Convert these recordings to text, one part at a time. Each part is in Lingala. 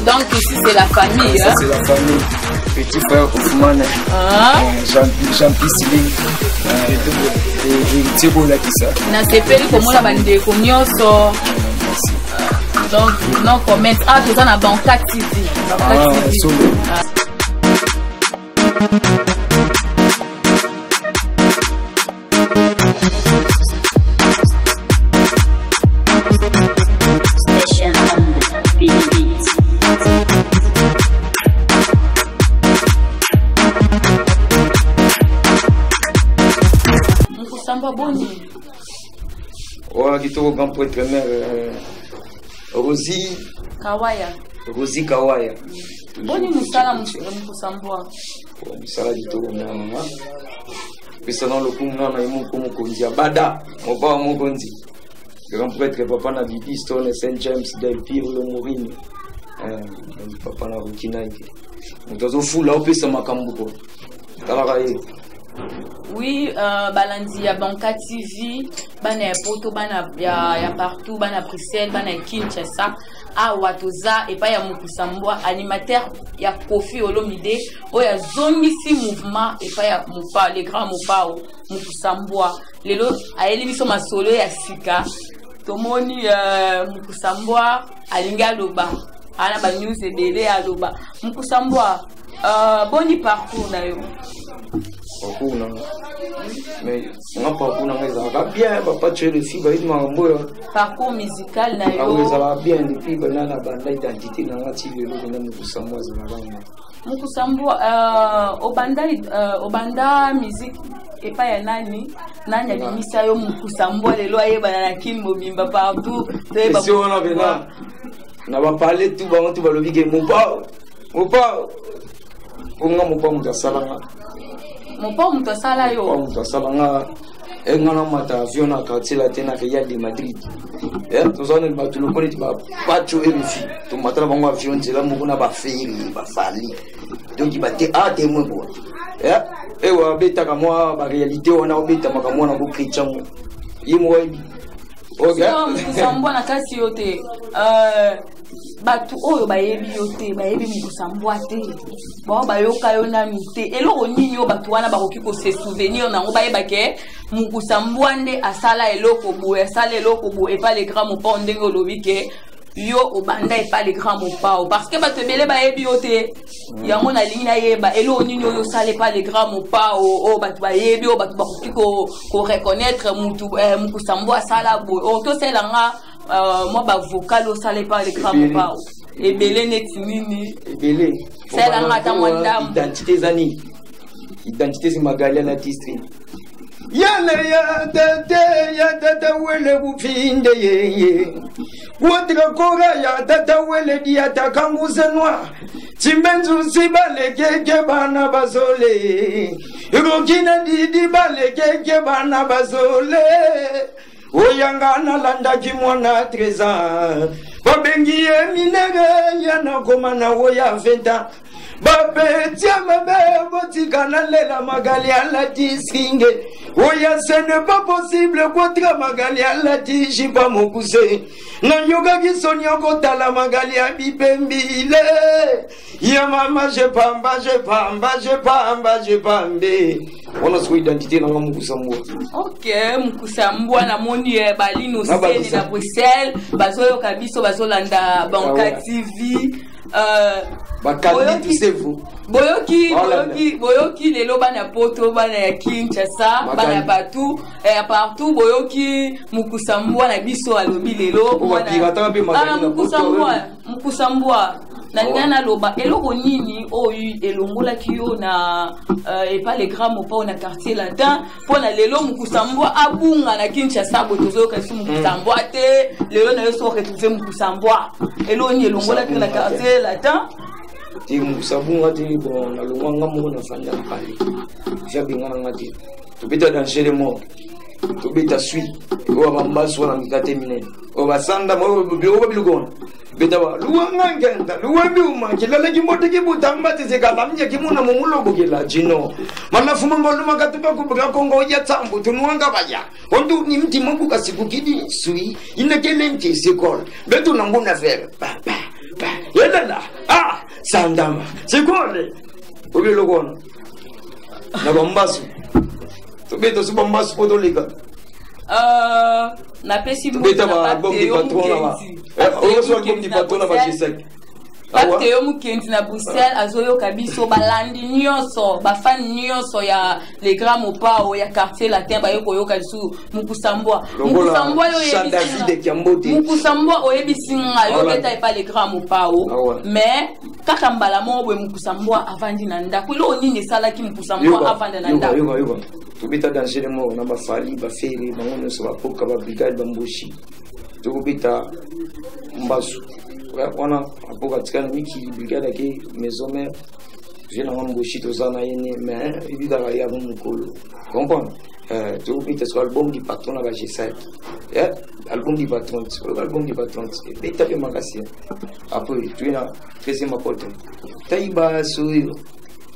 Donc ici c'est la famille. C'est la famille. Petit frère Oufmane, Jean-Pierre Siling, et Thibault Lakissa. Na sepeli komona bandeko nyonso. Donc non comment tout ça na Banka TV. Kitoko grand prêtre mère Rosie Kawaya. Boni musala Mukusambwa. Musala kitoko mama. Pesa na lokumu na imu komo konzia bada moba mogonzi. Grand prêtre papa na Bibi Stone Saint James del Pire le Mourine. Papa na Rukina iki. Mutozo fula opesa makambo ko. Talaka ye. Oui, balandi ya Banka TV, bana ya Poto, bana ya partout, bana Bruxelles, bana ya Kinshasa, a Watoza et pas ya Mukusambwa, animateur ya Kofi Olomide, oya zongisi mouvement et pas ya Mupa, les grands Mupao, Mukusambwa. Lelo a elimiso masolo ya sika. Tomoni Mukusambwa alinga loba. Ana ba news ebele ya loba. Mukusambwa boni parcours na yo. Parcours non. Mais mon parcours non ça va bien, papa tu es le fils il m'a envoyé. Parcours musical na yo. Ah ça va bien depuis banana banda identité na ngati le na Mukusambwa zimabanga. Mukusambwa obanda musique et pas ya nani abimisa yo Mukusambwa lelo ayeba na kin mobimba partout. Si on a vena na va parler tout ba on balobi ke mopa onga mopa mutasala Mopa mutasala yo mutasala nga engana mata avion na quartier latin na Real de Madrid nous on ba tout le connaît ba pacho et fi to matala bango avion nzela mukuna ba feri ba fali donc ba te a te mo bo et wa beta ka moi ba réalité on a beta maka moi na ko chrétien yimo wabi OK Mukusambwa na kasi yote batu oyo bayebi yote bayebi Mukusambwa te bo bayoka yo na mite eloko nini yo batu wana bakoki ko se souvenir nango bayeba ke Mukusambwa nde asala eloko boye asala eloko boye et pas les grands mopa ndenge olobi ke yo obanda et pas les grands mopa parce que batu bele bayebi yote yango na ligne yeba eloko nini yo sala pas les grands mopa o batu bayebi o batu bakoki ko reconnaître Mukusambwa asala boye o to sela nga moi ba vocal au salé pas les grands pas et belé net nini belé c'est la mata mwanda identité zani identité c'est magalia na district ya tata wele bufinde ye wotra kora ya tata wele dia takanguze noa chimbenzu sibale keke bana bazole rokina didi bale keke bana bazole oyangana landa kimwana 13 ans babengi eminege yana komana oya 20 ans bapetia mabe botikana lela magali ala diskinge oya ce n'est pas possible kotra magali ala dishipa mokuse na yoga kisonia kotala magali abipembile ya mama je pambe on a son identité dans Mukusambwa. OK, Mukusambwa na moni balino seni na Bruxelles, bazoyo kabiso bazolanda Banka TV. boyoki lelo bana poto bana ya Kinshasa bana partout boyoki Mukusambwa na biso alobi lelo Mukusambwa na ngana loba eloko nini oyu elongola kiyo na pas les grands mots na quartier latin pona lelo Mukusambwa abunga na Kinshasa botozo kasi Mukusambwa te lelo na yoso retrouver Mukusambwa elo ni elongola ki na quartier latin ti Mukusambwa ti bon na longanga mo na fanda pali jabinga ngati tubita dans chez les morts tubita sui o bambaso na mikate mine o basanda mo biyo bilugon betawa luwanga ngenda luwabi umangilala kimote kibutamba tizekalamnya kimuna mumulobo kila jino mana fuma ngolo makatupa kubuka kongo ya tsambu tunwanga baya ondu ni mti mbuka sikukidi sui inekele mti sikol betu nanguna vere yedala sandama sikole ubilogono na bombasu tubito subombasu podolika na pesi mo na Pateo Mukendi na Bruxelles azoyo kabiso balandi nyonso bafani nyonso ya les grands mopao ya quartier latin bayoko yoka su Mukusambwa oyebisinga yo beta epa les grands mopao mais kaka mbala mobwe Mukusambwa avandi na ndako ilo nini salaki Mukusambwa avanda na ndako tubita dans les mots na bafali bafere bangono so bapoka ba brigade bamboshi tubita mbasu wana apoka tikana miki brigade ke maison mère je na mboshi to zana yene mais ibida ya mukolo comprendre tubita so album du patron na ba G7 album du patron beta pe makasi après tu na fese mapoto taiba suyo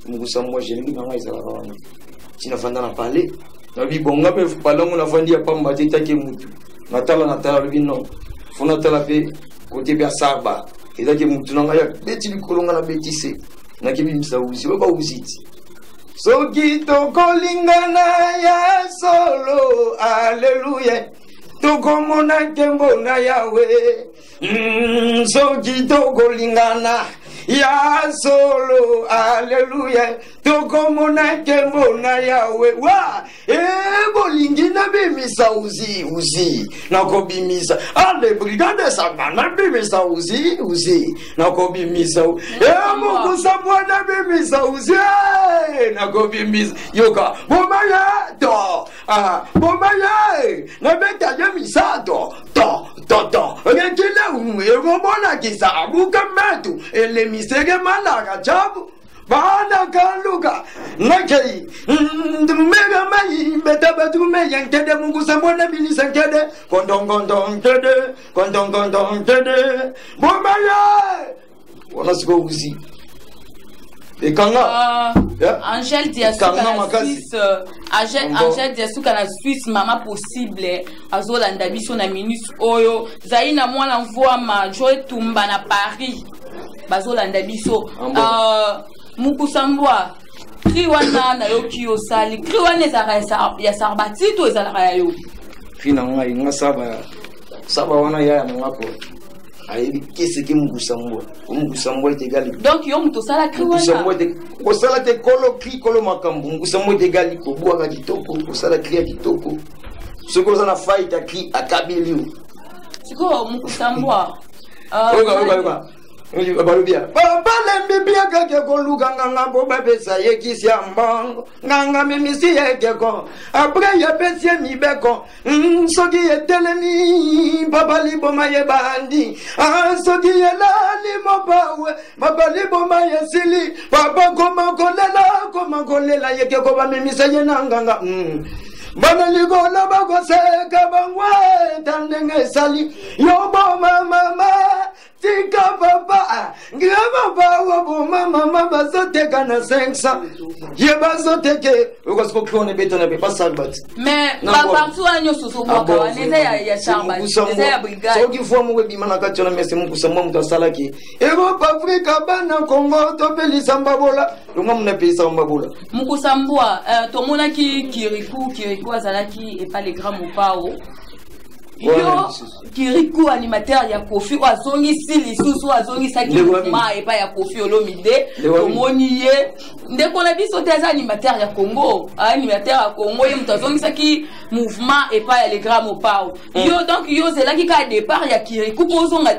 Mukusambwa jeni nganga izala wana tinafanda na parler na bibonga pe palongo na fandi ya pamba tetake mutu natala bino fona tala pe côté bia saba ezake mutu nanga ya beti bikolonga na betise na kibi msauzi baba uziti soki tokolingana ya solo alleluya tokomona kembo na yawe soki tokolingana ya solo alleluya tokomona kembo na yawe wa bolingi na bimisa uzi nakobimisa ale brigade samba na bimisa uzi nakobimisa Mukusambwa na bimisa uzi nakobimisa yoka bomaya na beta ya misato ngekile ngomona kisa abuka metu ele misege malaka chabu bana kaluka nakei mega mai betaba tume yankede Mukusambwa na bilisa nkede kondong nkede bomaya wana siko uzi Angèle Diasuka na Suisse mama possible azolanda biso na ministre oyo zaina mwana mvua Joe Tumba na Paris bazolanda biso Mukusambwa kriwana na yoki osali kriwana ya sarbati to ezalaka ya yo fina ngai saba wana ya ngako ayebi kese ke Mukusambwa itegali donc yo muto sala kriwana ko sala te kolo makambu Mukusambwa itegali ko bwa kitoko ko sala kria kitoko soko za na fight akri akabilio siko Mukusambwa oga balubia bale mbibia kake ko luka nganga bo babesa yekisi ambango nganga mimisi yekeko après ya pesie mibeko soki etelemi babali boma ye bandi soki elali mobawe babali boma ye sili papa koma kolela yekeko ba mimisa ye nanganga bana ligola bakoseka bangwe tandenge sali yo mama tika papa ngaba wo mama bazoteka na 500 ye bazoteke ukosko klone betona be pasalbat mais partout anyo soso boka waneza ya shamba neza ya brigade soki fo mu webi mana kachona mese Mukusambwa mutasalaki ego Afrika bana Kongo to pelisa mbabola lunga mna pelisa mbabola Mukusambwa tomona ki Kirikou azalaki et pas les grands mopao yo Kirikou animateur ya Kofi o azongi sili susu azongi saki mouvement et pas ya Kofi Olomide tomoni ye ndeko na biso te za animateur ya Congo animateur ya Congo ye muto azongi saki mouvement et pas ya les grands mopao yo donc yo c'est là qui ka départ ya Kirikou pozonga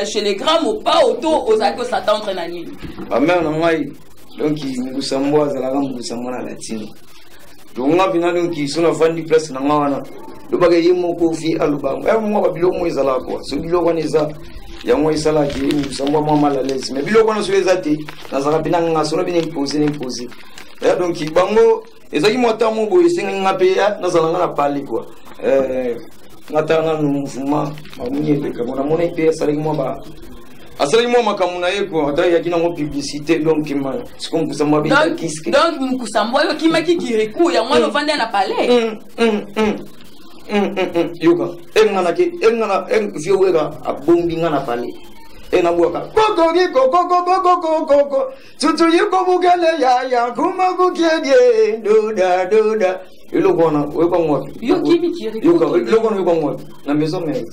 chez les grands mopao to ozaki s'attendre na nini ba mère na ngai donc Mukusambo azalaka Mukusambo na latino donc nga bina donc sona fandi place na ngawana lobaka ye moko fi alubango mo ba biloko ezala quoi so biloko neza ya mo isala ki Mukusambo mo malalaise mais biloko na so ezate na zaka bina nga so na bina imposer ya donc bango ezaki mota mo boye singa ngape na zala nga na parler quoi ngata nga no mouvement mamunye peka mona mona ipe sala ki mo ba asali mo makamuna yeko ata yakina mo publicité donc ma siko Mukusambo bita kiske donc Mukusambo yo kimaki Kirikou ya mwana vanda na palais yoka engana viewera abombi ngana palais ena buaka koko tutu yiko bugale ya kuma bukiedie doda ilokona weko ngwapi yo kimi Kirikou yoka ilokona weko ngwapi na maison mère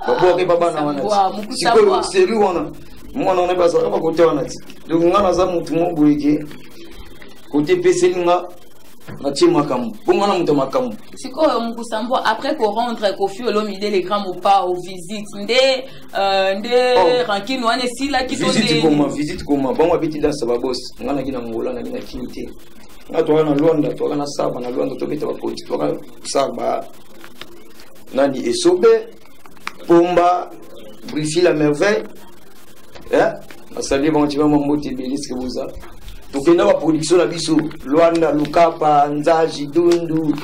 babo ke baba na wana siko seri wana mwana ona basa ba kote wana ti donc ngana za mutu mo boyeke kote peselinga na ti makamu bonga na mutu makamu siko Mukusambo après pour rendre Kofi Olomide les grands mopas aux visites nde ranking wana sila ki to visite comment bon habiti dans sa boss ngana kina ngola na kina kinite ngato wana Luanda to kana saba na Luanda to beta ba koti to kana saba nani esobe Pomba, Brifi la merveille. Salut, bon, tu vas m'emboter, Bélis, que vous avez. Donc, il y a une production à Bissou. Luanda, Lukapa, Nzaji, Dundu,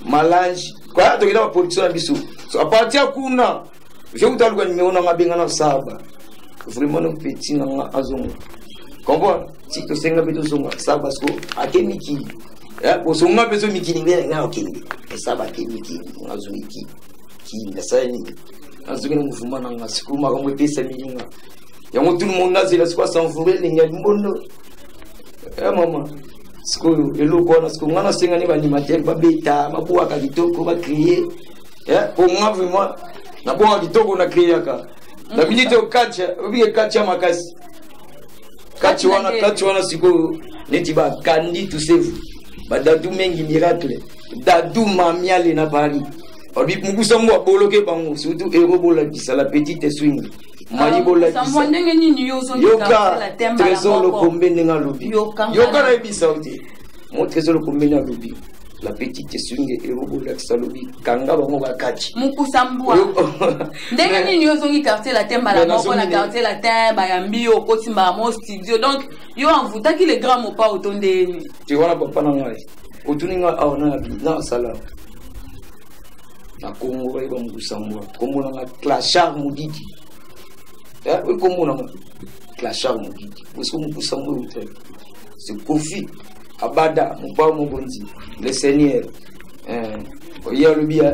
Malange. Quoi, donc il y a une production à Bissou. À partir de Kuna, je vous donne le numéro de Mabingana Saba. Vraiment, un petit nom à Zongo. Comprends? Si tu sais que tu as ça, parce que à Keniki. Pour son nom, besoin de Miki, il y a un Keniki. Et ça va Keniki, on a Zouiki. Qui n'a pas azukina muvuma na ngasikuma kamwe pesa milinga yango tout le monde azela sikwa sanfure linga mbondo mama siko eloko na siko ngana senga ni ba animateur ba beta mabuwa ka kitoko ba créer pour moi vraiment na boa kitoko na créer ka na minute okacha obiye kacha makasi kachi wana siko neti ba kandi to save ba dadu mengi miracle dadu mamiale na Paris Mukusambo a bloqué bango surtout Erobola qui la petite swing Maribola qui yoka trésor le combien na lobi yoka na bisauti mon trésor le combien na lobi la petite swing Erobola qui lobi kanga bango ba kachi Mukusambo ndenge nini yozongi quartier la temba la moko na quartier la temba ya mbio kotimba mo studio donc yo envuta ki les grands mopa otonde tu vois papa na ngai otuninga aona na sala na Congo ba iba Mukusambo kombo na Clashard Mudidi we kombo na Clashard Mudidi parce Mukusambo c'est Kofi Abada Mubao Mobonzi le seigneur oya lobia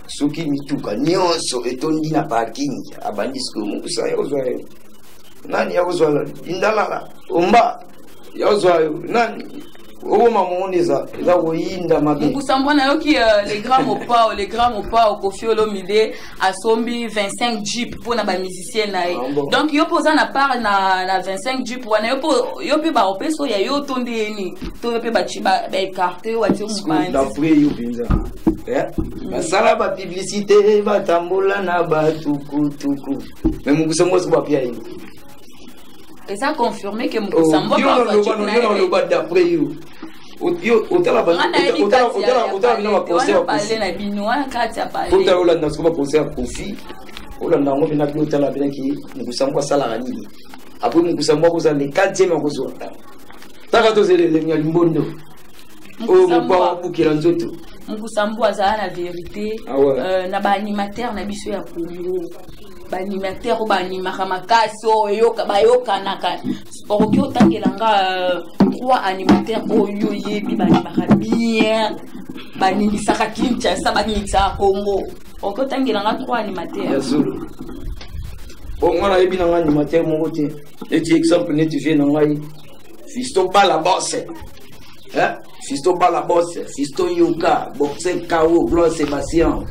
soki mituka nyonso etondi na parking abandisiko Mukusa yozwa nani yozwa indalala omba yozwa nani Mukusambo na yoki les grands mopas Kofi Olomide a sombi 25 jeep pour na ba musicien na donc yo posa na part na 25 jeep wana yo pe ba opeso ya yo tonde ni to pe ba chiba ba carte wa ti mupandi d'après yo binza basala ba publicité ba tambola na ba tuku mais Mukusambo se ba pia yi et ça confirmé que Mukusambo ba d'après yo yo otala ba otala bina ba concert parler na bino wana kati ya parler otala olanda siko ba concert Kofi olanda ngo bina bi otala bina ki Mukusambo sala nini après Mukusambo ko za le 4e ko taka to zele le nyalimbondo o mopa bukira nzoto Mukusambo azala na vérité na ba animateur na biso ya Congo ba animateur ba animaka makasi oyoka bayoka naka sport ko tangelanga 3 animateurs oyo yebi ba animaka bien ba nini saka Kinshasa ba nini sa Congo ko tangelanga 3 animateurs bon ngana yebi na animateur mo te et exemple ne tu viens na ngai Fisto Bala Boss Fisto Bala Boss Fisto Yoka Boxer Kao Blanc Sébastien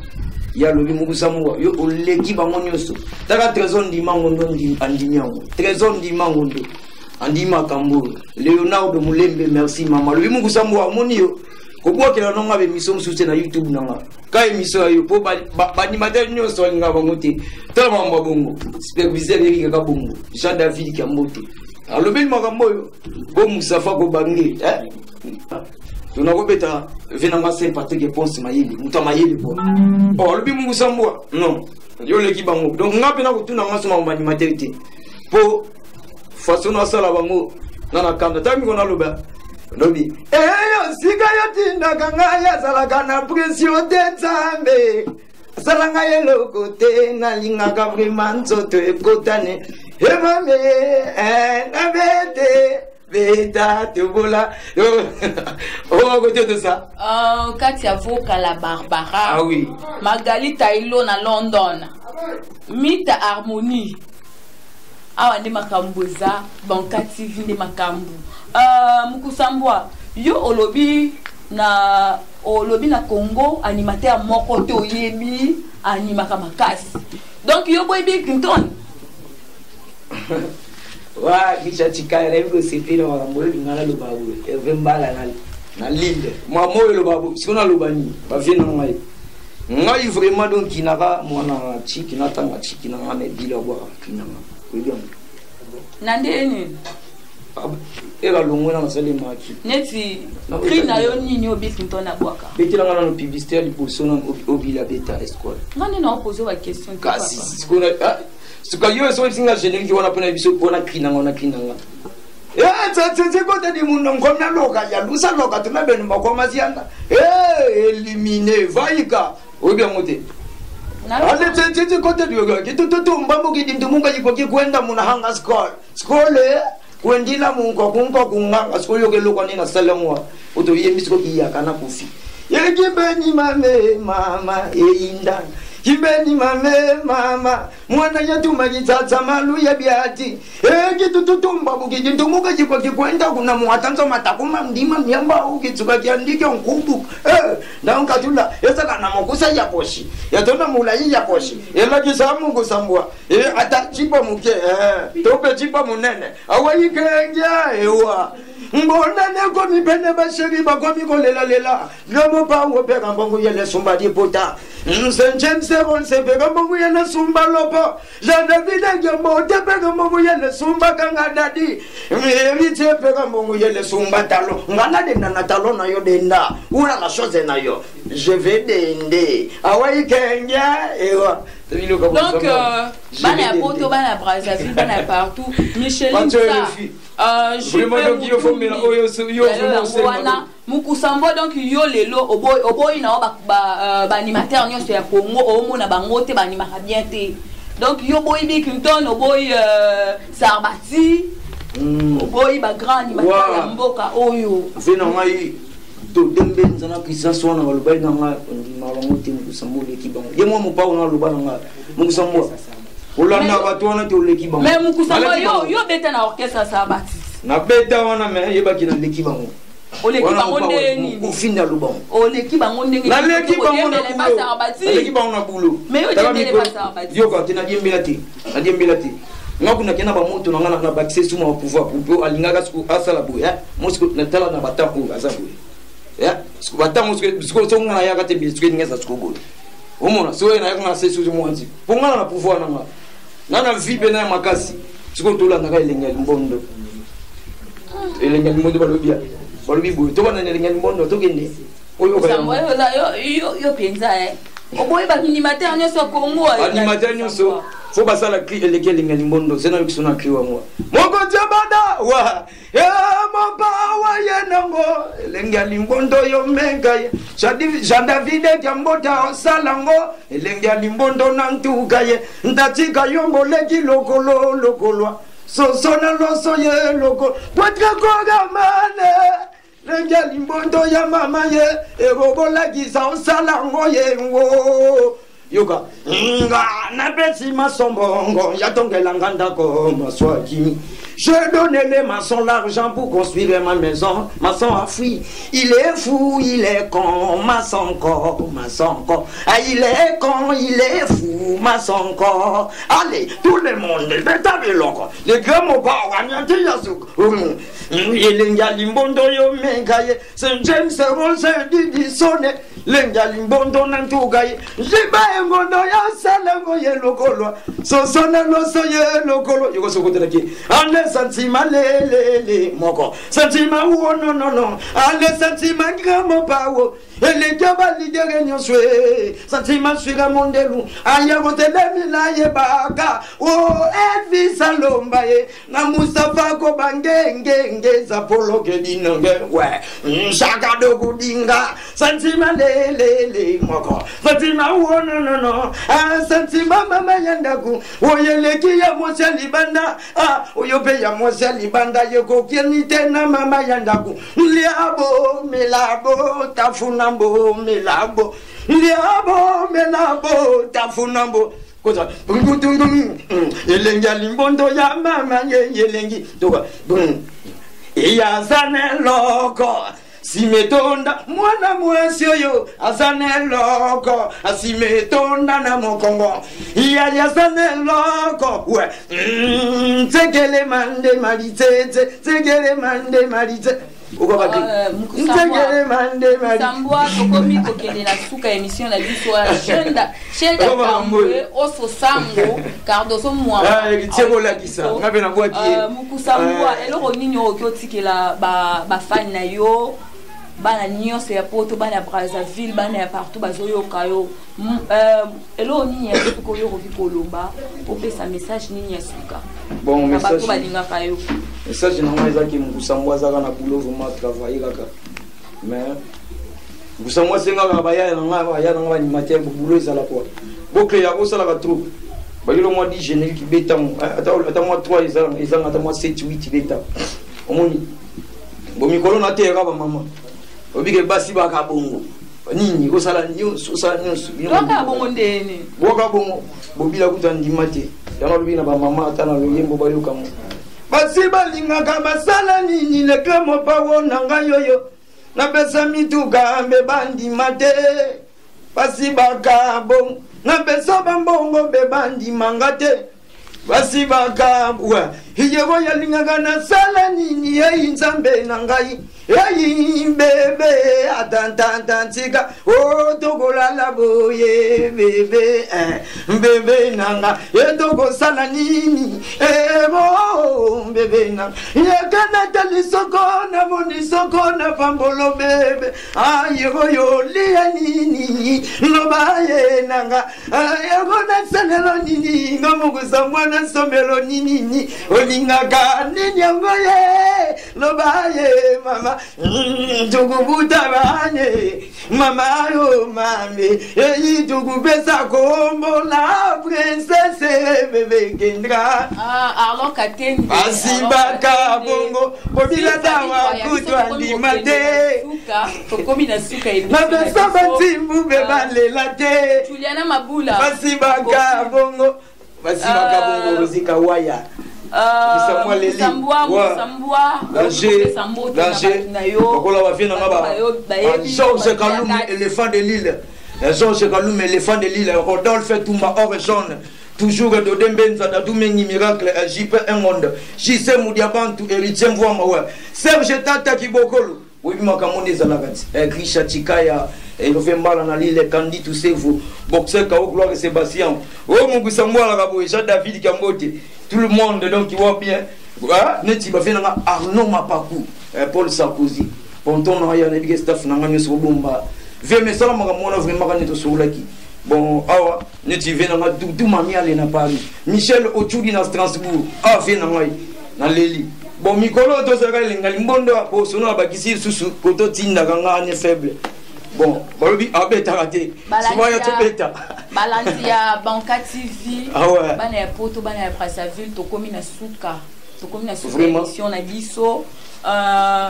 ya lobi mukusamwa yo oleki bango nyonso taka trésor ndima ngondo andimiango trésor ndima ngondo andima kambo Leonardo Mulembe merci mama lobi mukusamwa amoni yo kobwakela nonga be mission suse na YouTube nanga ka émission yo po ba animateur nyonso linga bango te tala mamba bongo superviseur yeki ka bongo Jean David Kambote alobi makambo yo bo Musafa ko bangi tunakobeta venanga Saint Patrick Ponce mayeli muta mayeli po alobi mukusamwa non yo leki bango donc ngape na kutuna ngasoma animateur te po façon na sala bango nana kanda tami kona loba lobi yo sika yo tinda kanga ya sala kana pression de zambe sala nga yelo kote na linga ka vraiment soto e kotane e mame na bete beta tubola oh côté de ça Katia Vokala Barbara ah oui Magali Tailo na London Mita Harmonie awa ndi makambuza banka TV ndi makambu mukusambwa yo olobi na Congo animateur moko te oyebi animaka makasi donc yo boy Bill Clinton wa kisha chikale ngo sipira wa mbole ngala lo babu evembala na linde moi moyo lo babu sikona lo bani ba vina ngai ngai vraiment donc kinaka mwana chiki na tanga chiki na ngame bila bwa kinanga kuliam nandeni era longwe na masale machi neti krina yo nini obi Clinton abwaka betila ngana no publicité li posona obila beta escole ngani na poser wa question kasi sikona suka yo so singa jenengi wana pona biso pona kinanga c'est côté du monde comme na loka ya lusa loka tuna benu makoma sianda éliminer vaika obi amote ale c'est côté du yoga ki tutu mbambo ki ndumuka jikoki kwenda muna hanga skole kwendila munko kunga skole yoke lokwa nina salamwa oto yemisiko ki yakana kufi yeki beni mama einda Kibeni mama mwana yetu magitata malu ya biati kitututumba bukijintumuka jikwa kikwenda kuna muatanzo matakuma ndima nyamba ukitsuka kiandike nkubu na unkatula yesa kana mokusa ya poshi yatona mulai ya poshi ela kisamu kusambwa ata chipa muke tope chipa munene awaikenja ewa mbona neko mipende basheri bakomi kolela lomo pa wopeka mbongo yele sumba di pota Saint-James on se pega mbongo yele sumba lopo Jean David Ngembo te pega mbongo yele sumba kanga dadi Meri te pega mbongo yele sumba talo ngana de na talo na yo denda una la chose na yo je vais dende awai kenya ewa donc bana poto bana Brazzaville bana partout Micheline ça vraiment donc yo faut mena yo wana mukusambo donc yo lelo oboyi na ba animateur nyonso ya Congo omona bango te ba animaka bien te donc yo boyi Bill Clinton oboyi Sarbati oboyi ba grand animateur ya mboka oyo vena ngai to dembe nzana kisa sona balobai na nga mabango te mukusambo leki bango ye mo mopa ona loba nga mukusambo olanda bato wana te oleki bango mais mukusambo yo beta na orchestre Sarbati na beta wana me yebaki na leki bango oleki bango ndeni ufinda lubon oleki bango ndeni na leki bango na Sarbati leki bango na bulo mais yo dembele pas Sarbati yo ka tina diembela te ngakuna kena ba moto na ngana na bakse suma au pouvoir pour alinga su asala boya mosko na tala na bataku azabu sku batamu sku so ngana ya kate bisku ngeza sku boy omona so na yakuna se su mwanzi pour ngana na pouvoir na vibe na makasi sku tola na elenga mbondo balobi boy to bana elenga mbondo to kende oyo ba yo penza oboye ba animateur nyonso Congo animateur nyonso faut passer la cri eleke linga limbondo sena yukisona cri wa moi moko jabada wa mapa wa yenango elenga limbondo yo menga Jean David Kambota osalango elenga limbondo nantuka ye ndatika yombo leki lokolo so sona loso ye loko potra koga mane lenga limbondo ya mama ye egobola kisa osalango ye ngo yoka nga na besi masombongo ya tongela nganda ko maswaki Je donnais les maçons l'argent pour construire ma maison. Maçon a fui. Il est fou, il est con. Maçon encore, maçon encore. Ah, il est con, il est fou. Maçon encore. Allez, tout le monde, les gars m'ont pas orienté à ce Lenga limbondo yo mengaye Saint James Rose di sonne Lenga limbondo nantugaye Jiba ngondo ya salango ye lokolo So sona lo so ye lokolo Yoko so kote ki Ale santima le moko Santima wo no Ale santima gramo pawo Ele jaba lidere nyoswe Santima swira mondelu Aya wote lemila ye baka O Edvi Salomba ye Na Mustafa ko bangenge Zapolo ke dinonge we Shaka dogu dinga Santima le moko Santima wo no Santima mama yandaku Oyeleki ya mwose libanda Oyope ya mwose libanda Yoko kienite na mama yandaku Liabo melabo tafunambo melabo Liabo melabo tafunambo Koza Yelengi alimbondo ya mama yelengi Toga Iya zane loko Simetonda mwana mwesi oyo Azane loko Asimetonda na mokongo Iya zane loko We Tegele mande marite Tegele mande marite Musambwa tokomi kokende na suka émission na biso ya Shenda Kambwe oso sango Cardoso mwa Tiego la kisa ngabe na bwaki Musambwa eloko nini okotikela ba fan na yo bana nyonso ya poto bana Brazzaville bana ya partout bazoyoka yo eloko nini ya suka yo kolomba opesa message nini ya suka bon message balingaka yo message na moi ezaki Musambwa zaka na boulot vraiment travailler kaka mais Musambwa senga na baya na ngaba ni matière boulot ezala quoi bokle ya osala ka trop balilo moi di générique beta ata moi 3 ezanga ata moi 7 8 beta omoni bo mikolo na terra ba mama obike basi baka bongo nini osala nyonso baka bongo ndene boka bongo bobila kutandima te yana lubina ba mama ata na loyembo bayoka mo basi balingaka basala nini lekamo pawo nanga yoyo na besa mituka mbe bandima te basi baka bongo na besa bambongo be bandima ngate basi baka hiyego yalingaka na sala nini yeyi nzambe na ngai yeyi bebe atantantantika o tokolala boye bebe bebe nanga etokosala nini ebo bebe nanga yekanata lisoko na monisoko na pambolo bebe ayego yolia nini loba ye nanga yego nasalelo nini ngomukusambwa na somelo nini olingaka nini yango ye loba ye mama tukubuta banye mama yo mame eyi tukupesa kombo la princesse bebe kendra alors katendi asibaka bongo bobila dawa kutwa ndimate tokomi na suka na besa batimbu bebalela te Juliana Mabula basibaka bongo bongo rozika waya Musambwa Georges Kaloum, éléphant de l'île. Georges Kaloum, éléphant de l'île. Rodolphe Toumba, or jaune. Toujours de Dembenza, Doumeni Miracle, JP Monde. JC Moudiabantou, héritier Mouama. Serge Tata Kibokolo. Oui, Makamoni Zalagati. Grisha Chikaya. Et le fait mal en l'île, Candy, tout c'est vous. Boxer, Kao, Gloire et Sébastien. Oh, mon Goussambois, la Rabo, Jean-David Kambote. Tout le monde, donc, qui voit bien. Neti va faire Arnaud Mapakou, Paul Sarkozy. Ponton, il y a un staff, n'a sur Bomba. Veme Salam, mon vraiment, sur Laki. Bon, awa, Neti vient dans tout mamie aller na Paris. Michel Ochoudi dans Strasbourg. Ah, vient dans Leli. Bon, Mikolo, to sera l'Ingalimbondo, pour son nom, Bakisi, sous Koto Tinda, Ganga, faible. Bon, Balobi, Abeta raté. Balantia, Banca TV. Ah ouais. Bana Poto, Bana Brazzaville, Tokomi na Suka. Tokomi na Suka, émission na Biso.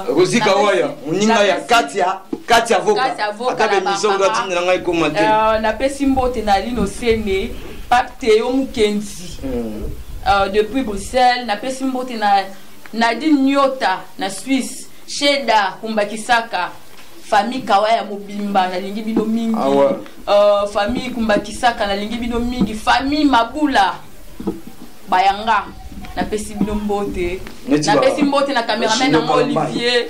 Rosika Waya, Muninga ya Katia Voka. Akabe émission gatine na ngai commenter. Na pesi mbote na lino sene, Pape Théo Mukenzi. depuis Bruxelles na pesi mbote na Nadine Nyota na Suisse Sheda Kumbakisaka famille Kawaya Mobimba na lingi bino mingi famille Kumbakisaka na lingi bino mingi famille Mabula Bayanga na pesi bino mbote na pesi mbote na cameraman na Olivier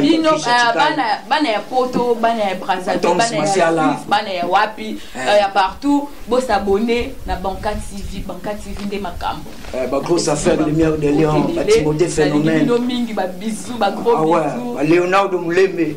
bino bana ya Poto bana ya Brazzaville bana ya Suisse bana ya wapi ya partout bo s'abonner na Banca TV de makambo ba grosse affaire lumière de Lyon ba Timothée Phénomène bino mingi ba bisous ba gros bisous Leonardo Mulembe